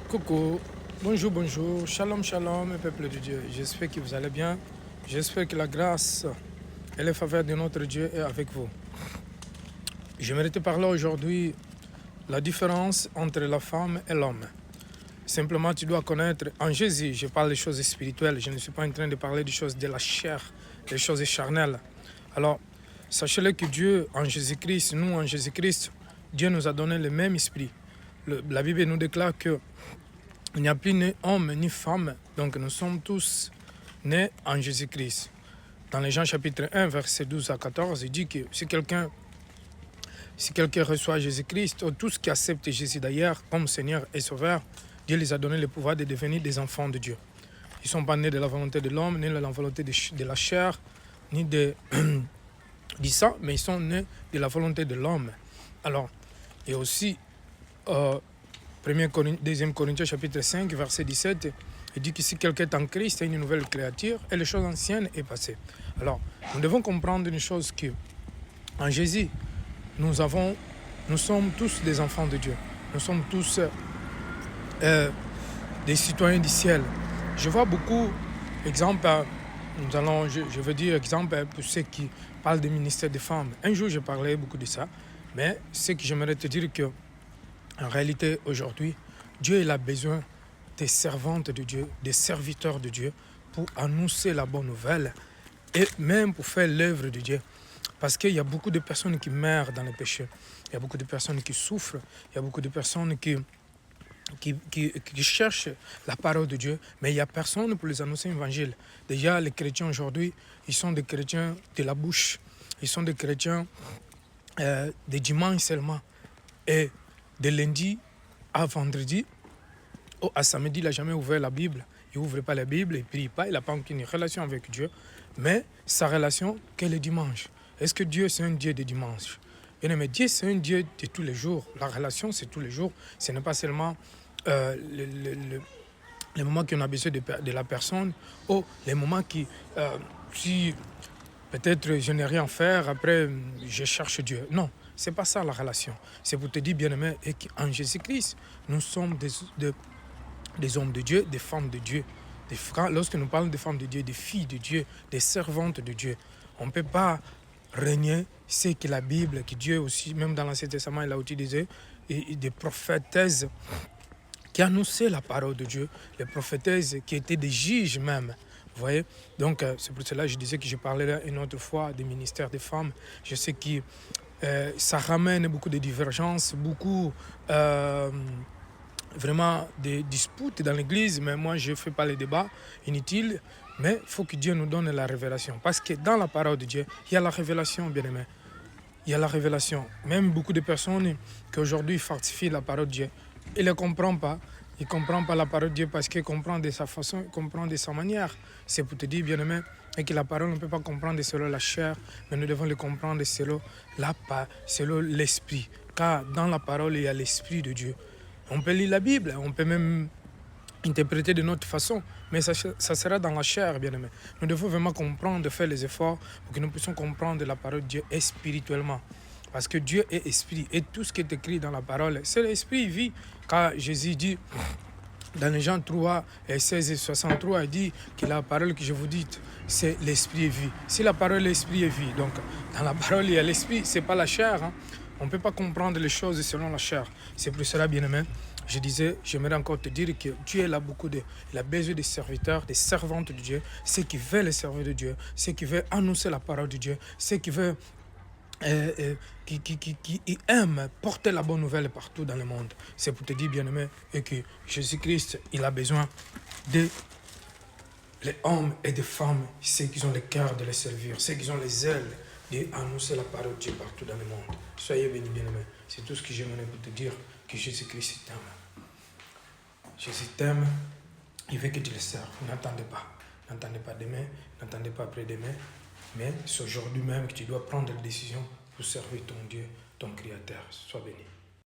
Coucou, bonjour, bonjour, shalom, shalom, peuple de Dieu. J'espère que vous allez bien. J'espère que la grâce et les faveurs de notre Dieu est avec vous. J'aimerais te parler aujourd'hui la différence entre la femme et l'homme. Simplement, tu dois connaître, en Jésus, je parle des choses spirituelles. Je ne suis pas en train de parler des choses de la chair, des choses charnelles. Alors, sachez-le que Dieu, en Jésus-Christ, nous, en Jésus-Christ, Dieu nous a donné le même esprit. La Bible nous déclare que il n'y a plus ni homme ni femme, donc nous sommes tous nés en Jésus-Christ. Dans les Jean chapitre 1, verset 12 à 14, il dit que si quelqu'un reçoit Jésus-Christ, ou tous qui acceptent Jésus d'ailleurs comme Seigneur et Sauveur, Dieu les a donné le pouvoir de devenir des enfants de Dieu. Ils ne sont pas nés de la volonté de l'homme, ni de la volonté de la chair, ni du sang, mais ils sont nés de la volonté de l'homme. Alors, et aussi, 2 Corinthiens chapitre 5, verset 17, il dit que si quelqu'un est en Christ, il y a une nouvelle créature et les choses anciennes sont passées. Alors, nous devons comprendre une chose que en Jésus, nous sommes tous des enfants de Dieu. Nous sommes tous des citoyens du ciel. Je vois beaucoup d'exemples, je veux dire exemple pour ceux qui parlent du ministère des femmes. Un jour, je parlais beaucoup de ça, mais ce que j'aimerais te dire que en réalité, aujourd'hui, Dieu il a besoin des servantes de Dieu, des serviteurs de Dieu pour annoncer la bonne nouvelle et même pour faire l'œuvre de Dieu. Parce qu'il y a beaucoup de personnes qui meurent dans le péché. Il y a beaucoup de personnes qui souffrent. Il y a beaucoup de personnes qui cherchent la parole de Dieu, mais il n'y a personne pour les annoncer l'évangile. Déjà, les chrétiens aujourd'hui, ils sont des chrétiens de la bouche. Ils sont des chrétiens des dimanches seulement. Et de lundi à vendredi, ou à samedi, il n'a jamais ouvert la Bible. Il n'ouvre pas la Bible, il ne prie pas, il n'a pas aucune relation avec Dieu. Mais sa relation, qu'est le dimanche. Est-ce que Dieu, c'est un Dieu de dimanche? Bien aimé, Dieu, c'est un Dieu de tous les jours. La relation, c'est tous les jours. Ce n'est pas seulement le moment qu'on a besoin de la personne ou les moments qui, si peut-être je n'ai rien à faire, après je cherche Dieu. Non, ce n'est pas ça la relation. C'est pour te dire, bien-aimé, et qu'en Jésus-Christ, nous sommes des hommes de Dieu, des femmes de Dieu. Lorsque nous parlons des femmes de Dieu, des filles de Dieu, des servantes de Dieu, on ne peut pas régner ce que la Bible, que Dieu aussi, même dans l'Ancien Testament, il a utilisé, et des prophétesses qui annonçaient la parole de Dieu, les prophétesses qui étaient des juges même. Vous voyez? Donc, c'est pour cela que je disais que je parlerai une autre fois des ministères des femmes. Je sais que ça ramène beaucoup de divergences, beaucoup vraiment des disputes dans l'Église, mais moi, je ne fais pas les débats inutiles, mais il faut que Dieu nous donne la révélation. Parce que dans la parole de Dieu, il y a la révélation, bien-aimé. Il y a la révélation. Même beaucoup de personnes qui aujourd'hui falsifient la parole de Dieu, ils ne comprennent pas. Ils ne comprennent pas la parole de Dieu parce qu'ils comprennent de sa façon, ils comprennent de sa manière. C'est pour te dire, bien-aimé, et que la parole, on ne peut pas comprendre selon la chair, mais nous devons le comprendre selon l'esprit. Car dans la parole, il y a l'esprit de Dieu. On peut lire la Bible, on peut même interpréter de notre façon, mais ça sera dans la chair, bien aimé. Nous devons vraiment comprendre, faire les efforts pour que nous puissions comprendre la parole de Dieu spirituellement. Parce que Dieu est esprit et tout ce qui est écrit dans la parole, c'est l'esprit vie. Car Jésus dit dans les Jean 3, 16 et 63, il dit que la parole que je vous dis, c'est l'esprit et vie. Si la parole est esprit et vie, donc dans la parole il y a l'esprit, ce n'est pas la chair. On ne peut pas comprendre les choses selon la chair. C'est pour cela, bien-aimé, je disais, j'aimerais encore te dire que Dieu il a besoin des serviteurs, des servantes de Dieu, ceux qui veulent servir de Dieu, ceux qui veulent annoncer la parole de Dieu, ceux qui veulent qui aiment porter la bonne nouvelle partout dans le monde. C'est pour te dire, bien-aimé, et que Jésus-Christ, il a besoin des hommes et des femmes, ceux qui ont le cœur de les servir, ceux qui ont les ailes d'annoncer la parole de Dieu partout dans le monde. Soyez bénis, bien-aimés. C'est tout ce que j'aimerais pour te dire, que Jésus-Christ t'aime. Jésus t'aime, il veut que tu le serves. N'attendez pas. N'attendez pas demain, n'attendez pas après-demain, mais c'est aujourd'hui même que tu dois prendre la décision pour servir ton Dieu, ton Créateur. Sois béni.